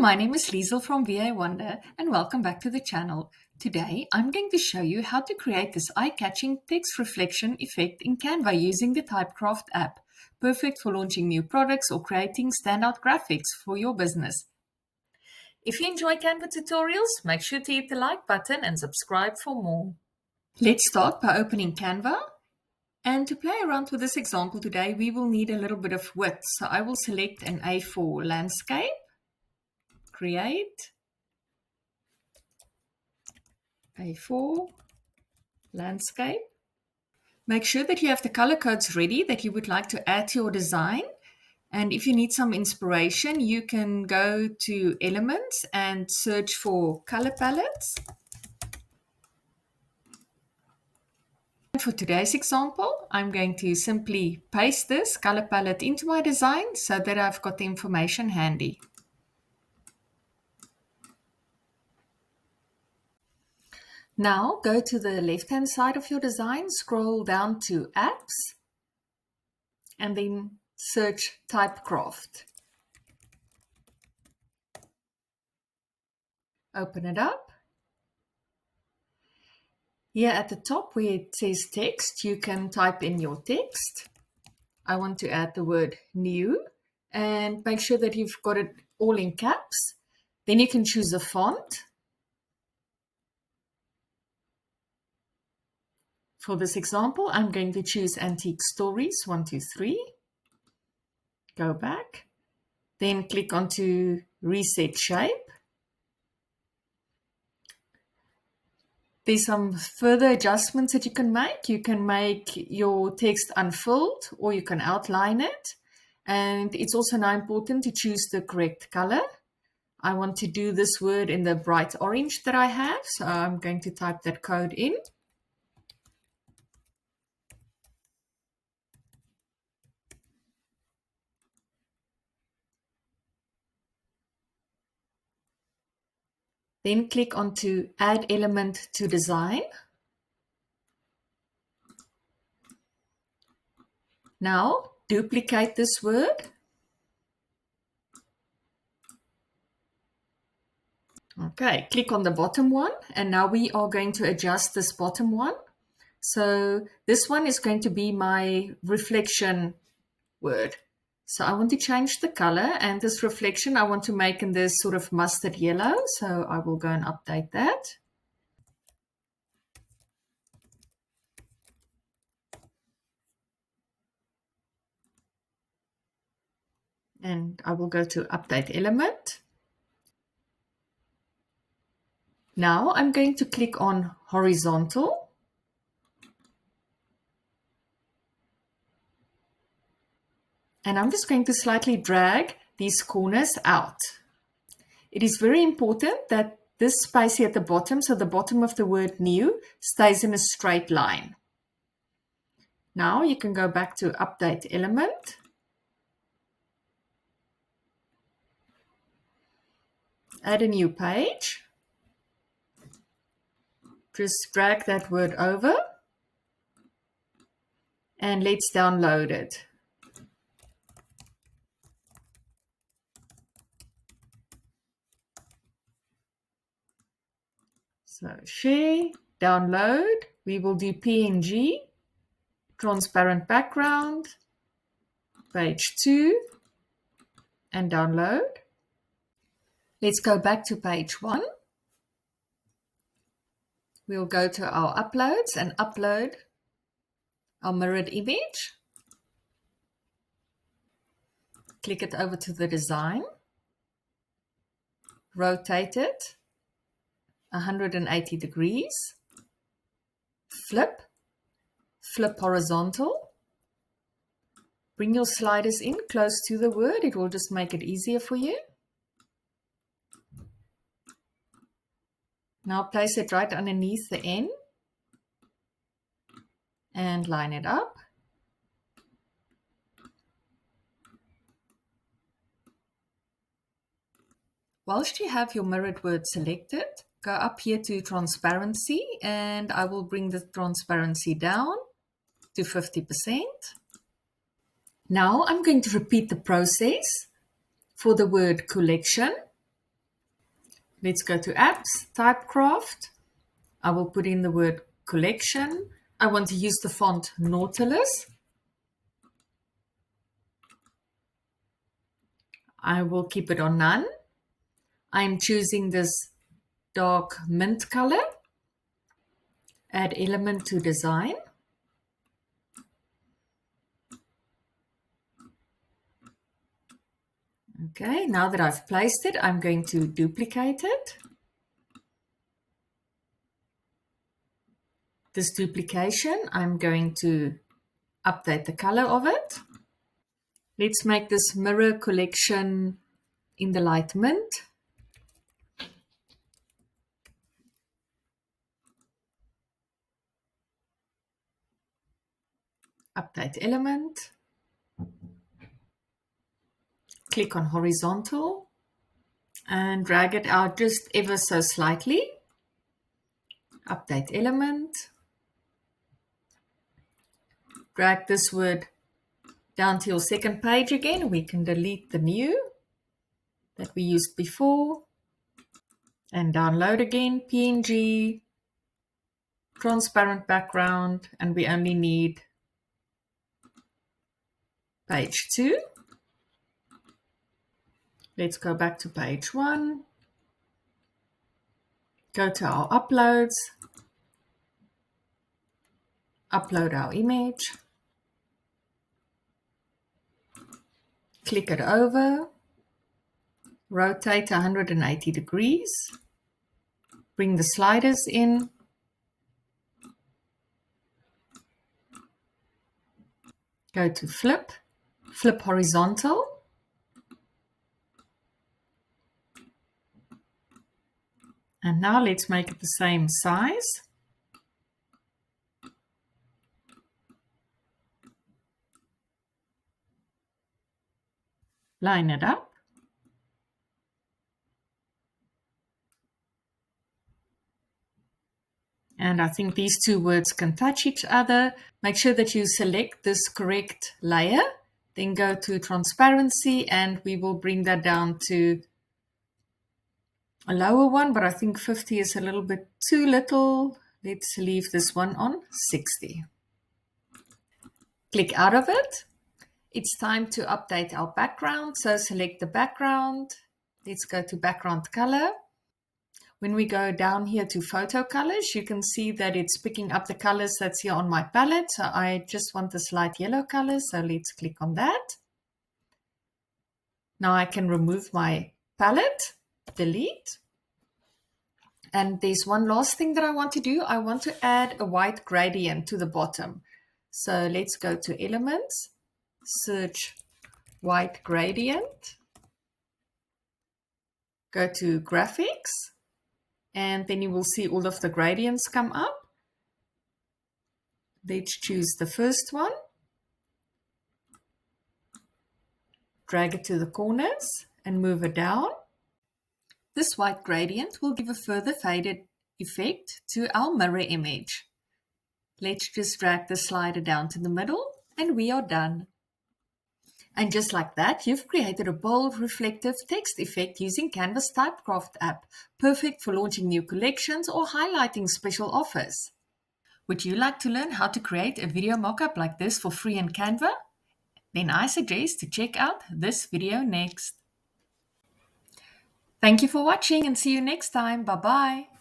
my name is Liesel from VA Wonder and welcome back to the channel. Today I'm going to show you how to create this eye-catching text reflection effect in Canva using the Typecraft app. Perfect for launching new products or creating standout graphics for your business. If you enjoy Canva tutorials, make sure to hit the like button and subscribe for more. Let's start by opening Canva. And to play around with this example today, we will need a little bit of width. So I will select an A4 landscape. Create A4 landscape. Make sure that you have the color codes ready that you would like to add to your design. And if you need some inspiration, you can go to Elements and search for color palettes. For today's example, I'm going to simply paste this color palette into my design so that I've got the information handy. Now go to the left-hand side of your design, scroll down to Apps, and then search Typecraft. Open it up. Here at the top where it says text, you can type in your text. I want to add the word new and make sure that you've got it all in caps. Then you can choose a font. For this example, I'm going to choose Antique Stories 123. Go back. Then click onto Reset Shape. There's some further adjustments that you can make. You can make your text unfilled or you can outline it. And it's also now important to choose the correct color. I want to do this word in the bright orange that I have. So I'm going to type that code in. Then click onto Add Element to Design. Now duplicate this word. Okay, click on the bottom one and now we are going to adjust this bottom one. So this one is going to be my reflection word. So I want to change the color and this reflection I want to make in this sort of mustard yellow. So I will go and update that. And I will go to Update Element. Now I'm going to click on Horizontal. And I'm just going to slightly drag these corners out. It is very important that this space here at the bottom, so the bottom of the word new, stays in a straight line. Now you can go back to Update Element. Add a new page. Just drag that word over. And let's download it. So share, download, we will do PNG, transparent background, page 2, and download. Let's go back to page 1. We'll go to our uploads and upload our mirrored image. Click it over to the design, rotate it 180 degrees, flip horizontal, bring your sliders in close to the word, it will just make it easier for you. Now place it right underneath the N and line it up. Whilst you have your mirrored word selected, go up here to transparency and I will bring the transparency down to 50%. Now I'm going to repeat the process for the word collection. Let's go to apps, Typecraft. I will put in the word collection. I want to use the font Nautilus. I will keep it on none. I'm choosing this dark mint color. Add element to design. Okay, now that I've placed it, I'm going to duplicate it. This duplication, I'm going to update the color of it. Let's make this mirror collection in the light mint. Update element. Click on horizontal and drag it out just ever so slightly. Update element. Drag this word down to your second page again. We can delete the new that we used before. And download again, PNG, transparent background, and we only need page 2. Let's go back to page 1. Go to our uploads. Upload our image. Click it over. Rotate 180 degrees. Bring the sliders in. Go to flip. Flip horizontal. And now let's make it the same size. Line it up. And I think these two words can touch each other. Make sure that you select this correct layer. Then go to transparency and we will bring that down to a lower one, but I think 50 is a little bit too little. Let's leave this one on 60. Click out of it. It's time to update our background. So select the background. Let's go to background color. When we go down here to photo colors, you can see that it's picking up the colors that's here on my palette. So I just want this light yellow color. So let's click on that. Now I can remove my palette, delete. And there's one last thing that I want to do. I want to add a white gradient to the bottom. So let's go to elements, search white gradient, go to graphics, and then you will see all of the gradients come up. Let's choose the first one. Drag it to the corners and move it down. This white gradient will give a further faded effect to our mirror image. Let's just drag the slider down to the middle and we are done. And just like that, you've created a bold, reflective text effect using Canva's Typecraft app, perfect for launching new collections or highlighting special offers. Would you like to learn how to create a video mockup like this for free in Canva? Then I suggest to check out this video next. Thank you for watching and see you next time. Bye-bye.